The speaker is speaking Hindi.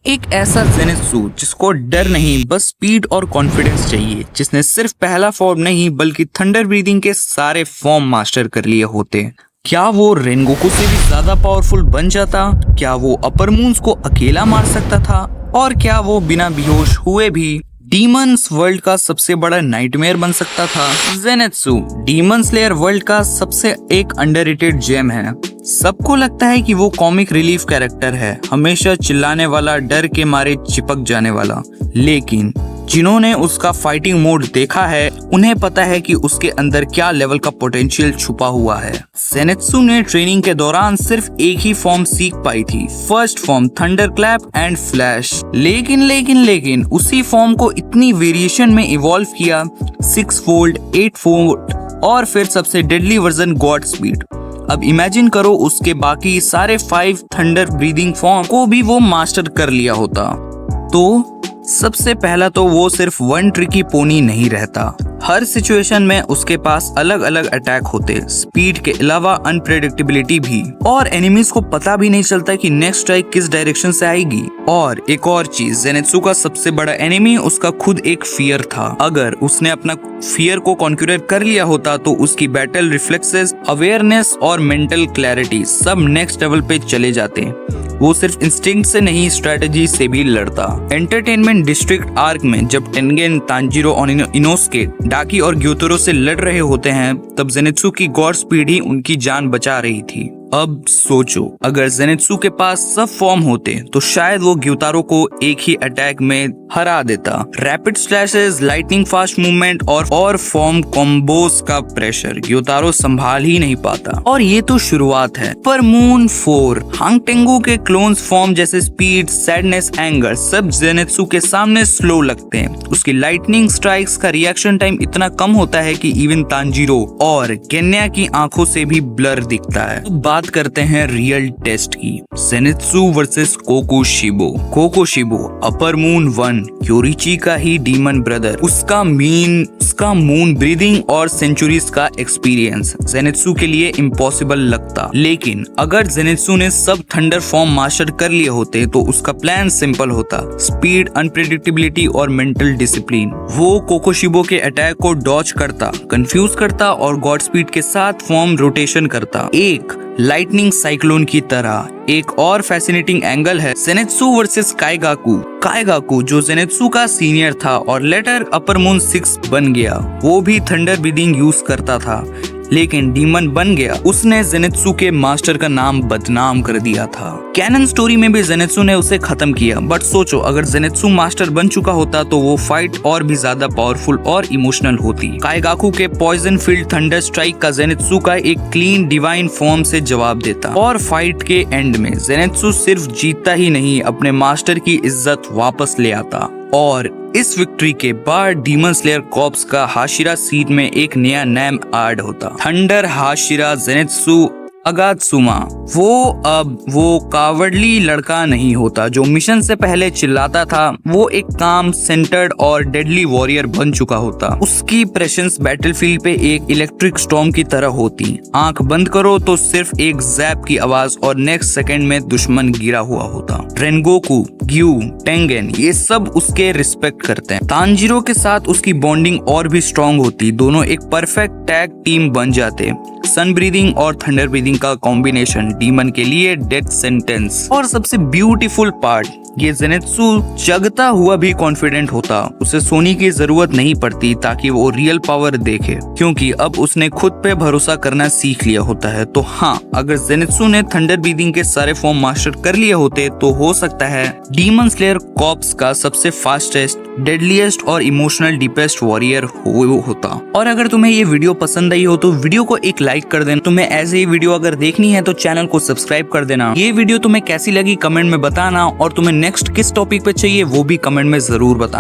एक ऐसा ज़ेनित्सु जिसको डर नहीं बस स्पीड और कॉन्फिडेंस चाहिए, जिसने सिर्फ पहला फॉर्म नहीं बल्कि थंडर ब्रीदिंग के सारे फॉर्म मास्टर कर लिए होते। क्या वो रेनगोकू से भी ज्यादा पावरफुल बन जाता? क्या वो अपर मून्स को अकेला मार सकता था? और क्या वो बिना बेहोश हुए भी डीमंस वर्ल्ड का सबसे बड़ा नाइटमेयर बन सकता था? ज़ेनित्सु डीमन स्लेयर वर्ल्ड का सबसे एक अंडररेटेड जेम है। सबको लगता है कि वो कॉमिक रिलीफ कैरेक्टर है, हमेशा चिल्लाने वाला, डर के मारे चिपक जाने वाला। लेकिन जिन्होंने उसका फाइटिंग मोड देखा है उन्हें पता है कि उसके अंदर क्या लेवल का पोटेंशियल छुपा हुआ है। ज़ेनित्सु ने ट्रेनिंग के दौरान सिर्फ एक ही फॉर्म सीख पाई थी, first form thunder clap and flash. लेकिन उसी फॉर्म को इतनी वेरिएशन में इवॉल्व किया, 6 फोल्ड, 8 फोल्ड और फिर सबसे डेडली वर्जन गॉड स्पीड। अब इमेजिन करो उसके बाकी सारे 5 थंडर ब्रीदिंग फॉर्म को भी वो मास्टर कर लिया होता तो सबसे पहला तो वो सिर्फ वन ट्रिकी पोनी नहीं रहता। हर सिचुएशन में उसके पास अलग अलग अटैक होते, स्पीड के अलावा अनप्रेडिक्टेबिलिटी भी, और एनिमीज को पता भी नहीं चलता कि नेक्स्ट स्ट्राइक किस डायरेक्शन से आएगी। और एक और चीज, ज़ेनित्सु का सबसे बड़ा एनिमी उसका खुद एक फियर था। अगर उसने अपना फियर को कॉन्क्यूर कर लिया होता तो उसकी बैटल रिफ्लेक्सेस, अवेयरनेस और मेंटल क्लैरिटी सब नेक्स्ट लेवल पे चले जाते। वो सिर्फ इंस्टिंक्ट से नहीं स्ट्रेटेजी से भी लड़ता। एंटरटेनमेंट डिस्ट्रिक्ट आर्क में जब टेंगेन, तांजीरो और इनोस्के डाकी और ग्योतोरो से लड़ रहे होते हैं तब ज़ेनित्सु की गॉड स्पीड ही उनकी जान बचा रही थी। अब सोचो, अगर ज़ेनित्सु के पास सब फॉर्म होते तो शायद वो ग्योतारो को एक ही अटैक में हरा देता। Rapid slashes, lightning fast movement और फॉर्म कॉम्बोस का प्रेशर ग्योतारो संभाल ही नहीं पाता। और ये तो शुरुआत है, पर मून 4 हांग टेंगू के क्लोन्स फॉर्म जैसे स्पीड, सैडनेस, एंगर सब ज़ेनित्सु के सामने स्लो लगते हैं। उसकी लाइटनिंग स्ट्राइक्स का रिएक्शन टाइम इतना कम होता है कि इवन तांजीरो और गेन्या की आंखों से भी ब्लर दिखता है। तो बात करते हैं रियल टेस्ट की, ज़ेनित्सु वर्सेस कोकोशिबो। कोकोशिबो अपर मून 1 क्योरिची का ही डीमन ब्रदर, उसका मून ब्रीदिंग और सेंचुरीज का एक्सपीरियंस ज़ेनित्सु के लिए इम्पॉसिबल लगता। लेकिन अगर ज़ेनित्सु ने सब थंडर फॉर्म मास्टर कर लिए होते तो उसका प्लान सिंपल होता, स्पीड, अनप्रेडिक्टेबिलिटी और मेंटल डिसिप्लिन। वो कोकोशिबो के अटैक को डॉज करता, कंफ्यूज करता और गॉड स्पीड के साथ फॉर्म रोटेशन करता, एक लाइटनिंग साइक्लोन की तरह। एक और फैसिनेटिंग एंगल है ज़ेनित्सु वर्सेस काइगाकू जो ज़ेनित्सु का सीनियर था और लेटर अपर मून 6 बन गया। वो भी थंडर ब्रीदिंग यूज करता था लेकिन डीमन बन गया। उसने ज़ेनित्सु के मास्टर का नाम बदनाम कर दिया था। कैनन स्टोरी में भी ज़ेनित्सु ने उसे खत्म किया। बट सोचो, अगर ज़ेनित्सु मास्टर बन चुका होता तो वो फाइट और भी ज्यादा पावरफुल और इमोशनल होती। काइगाकू के पॉइजन फील्ड थंडर स्ट्राइक का ज़ेनित्सु का एक क्लीन डिवाइन फॉर्म से जवाब देता और फाइट के एंड में ज़ेनित्सु सिर्फ जीतता ही नहीं, अपने मास्टर की इज्जत वापस ले आता। और इस विक्ट्री के बाद डीमन स्लेयर कॉर्प्स का हाशिरा सीट में एक नया नेम ऐड होता, थंडर हाशिरा ज़ेनित्सु अगात्सुमा। वो कावर्डली लड़का नहीं होता जो मिशन से पहले चिल्लाता था, वो एक काम, सेंटर्ड और डेडली वॉरियर बन चुका होता। उसकी प्रेजेंस बैटलफील्ड पे एक इलेक्ट्रिक स्टॉर्म की तरह होती। आंख बंद करो तो सिर्फ एक जैप की आवाज और नेक्स्ट सेकंड में दुश्मन गिरा हुआ होता। रेनगोकू, ग्यू, टेंगेन ये सब उसके रिस्पेक्ट करते हैं। तांजीरो के साथ उसकी बॉन्डिंग और भी स्ट्रॉन्ग होती, दोनों एक परफेक्ट टैग टीम बन जाते। सन ब्रीदिंग और थंडर ब्रीदिंग का कॉम्बिनेशन डीमन के लिए डेथ सेंटेंस। और सबसे ब्यूटीफुल पार्ट, ये ज़ेनित्सु जगता हुआ भी कॉन्फिडेंट होता। उसे सोने की जरूरत नहीं पड़ती ताकि वो रियल पावर देखे, क्योंकि अब उसने खुद पे भरोसा करना सीख लिया होता है। तो हाँ, अगर ज़ेनित्सु ने थंडर ब्रीदिंग के सारे फॉर्म मास्टर कर लिए होते तो हो सकता है डीमन स्लेयर कॉर्प्स का सबसे फास्टेस्ट, डेडलीस्ट और इमोशनल डीपेस्ट वॉरियर होता। और अगर तुम्हें ये वीडियो पसंद आई हो तो वीडियो को एक लाइक कर देना। तुम्हें ऐसे ही वीडियो अगर देखनी है तो चैनल को सब्सक्राइब कर देना। ये वीडियो तुम्हें कैसी लगी कमेंट में बताना, और तुम्हें नेक्स्ट किस टॉपिक पे चाहिए वो भी कमेंट में जरूर बताना।